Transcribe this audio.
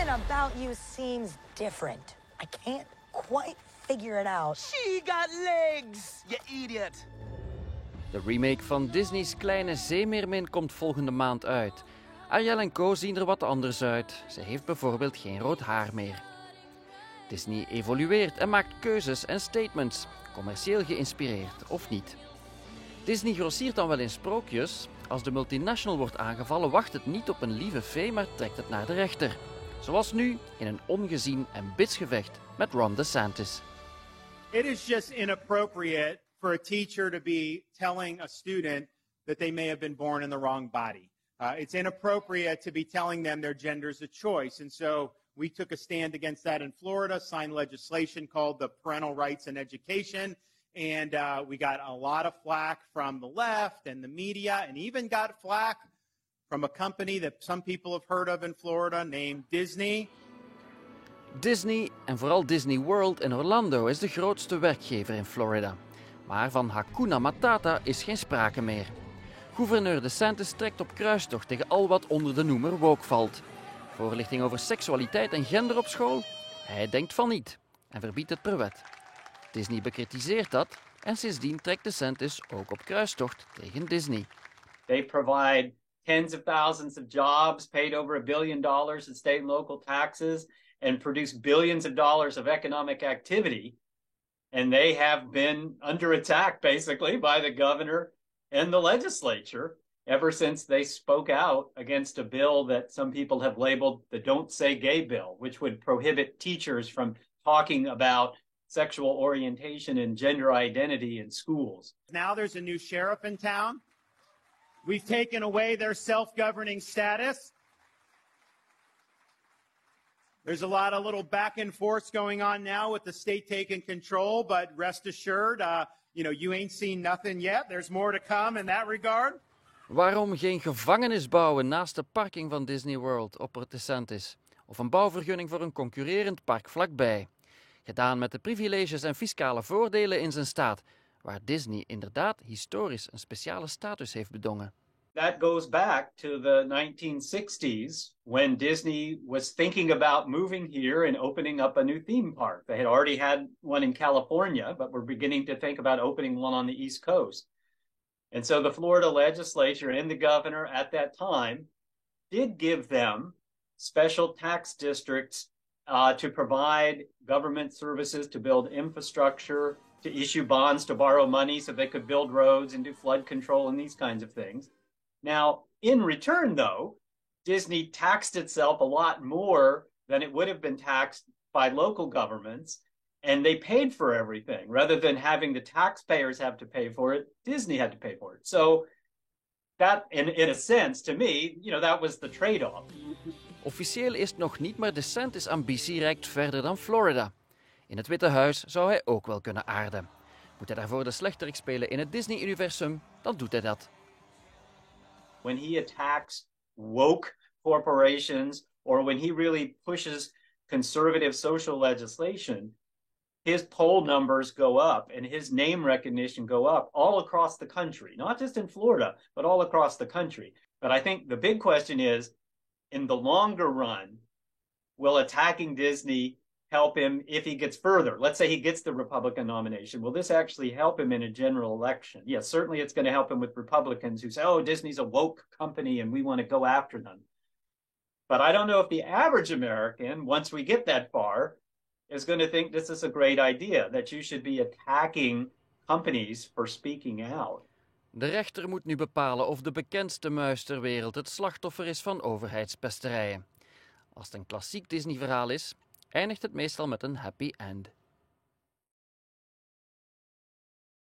Something about you seems different. I can't quite figure it out. She got legs, you idiot. De remake van Disney's Kleine Zeemeermin komt volgende maand uit. Ariel en Co zien er wat anders uit. Ze heeft bijvoorbeeld geen rood haar meer. Disney evolueert en maakt keuzes en statements, commercieel geïnspireerd of niet. Disney grossiert dan wel in sprookjes. Als de multinational wordt aangevallen, wacht het niet op een lieve fee, maar trekt het naar de rechter. Zoals nu in een ongezien en bitsgevecht met Ron DeSantis. It is just inappropriate for a teacher to be telling a student that they may have been born in the wrong body. It's inappropriate to be telling them their gender is a choice. And so we took a stand against that in Florida, signed legislation called the Parental Rights in Education. And we got a lot of flack from the left and the media, and even got flack from a company that some people have heard of in Florida named Disney. Disney, en vooral Disney World in Orlando, is de grootste werkgever in Florida. Maar van Hakuna Matata is geen sprake meer. Gouverneur DeSantis trekt op kruistocht tegen al wat onder de noemer woke valt. Voorlichting over seksualiteit en gender op school? Hij denkt van niet en verbiedt het per wet. Disney bekritiseert dat en sindsdien trekt DeSantis ook op kruistocht tegen Disney. They provide tens of thousands of jobs, paid over $1 billion in state and local taxes, and produce billions of dollars of economic activity. And they have been under attack, basically, by the governor and the legislature ever since they spoke out against a bill that some people have labeled the Don't Say Gay bill, which would prohibit teachers from talking about sexual orientation and gender identity in schools. Now there's a new sheriff in town. We've taken away their self-governing status. There's a lot of little back and forth going on now with the state taking control, but rest assured, you ain't seen nothing yet. There's more to come in that regard. Waarom geen gevangenis bouwen naast de parking van Disney World, oppert DeSantis? Of een bouwvergunning voor een concurrerend park vlakbij? Gedaan met de privileges en fiscale voordelen in zijn staat, waar Disney inderdaad historisch een speciale status heeft bedongen. That goes back to the 1960s when Disney was thinking about moving here and opening up a new theme park. They had already had one in California, but were beginning to think about opening one on the East Coast. And so the Florida legislature and the governor at that time did give them special tax districts to provide government services, to build infrastructure, to issue bonds, to borrow money so they could build roads and do flood control and these kinds of things. Now, in return, though, Disney taxed itself a lot more than it would have been taxed by local governments, and they paid for everything. Rather than having the taxpayers have to pay for it, Disney had to pay for it. So that, in a sense, to me, that was the trade-off. Officieel is het nog niet, maar DeSantis' ambitie reikt verder dan Florida. In het Witte Huis zou hij ook wel kunnen aarden. Moet hij daarvoor de slechterik spelen in het Disney-universum, dan doet hij dat. When he attacks woke corporations or when he really pushes conservative social legislation, his poll numbers go up and his name recognition go up all across the country, not just in Florida, but all across the country. But I think the big question is, in the longer run, will attacking Disney help him if he gets further? Let's say he gets the Republican nomination. Will this actually help him in a general election? Yes, certainly it's going to help him with Republicans who say, oh, Disney's a woke company and we want to go after them. But I don't know if the average American, once we get that far, is going to think this is a great idea, that you should be attacking companies for speaking out. De rechter moet nu bepalen of de bekendste muis ter wereld het slachtoffer is van overheidspesterijen. Als het een klassiek Disney-verhaal is, eindigt het meestal met een happy end.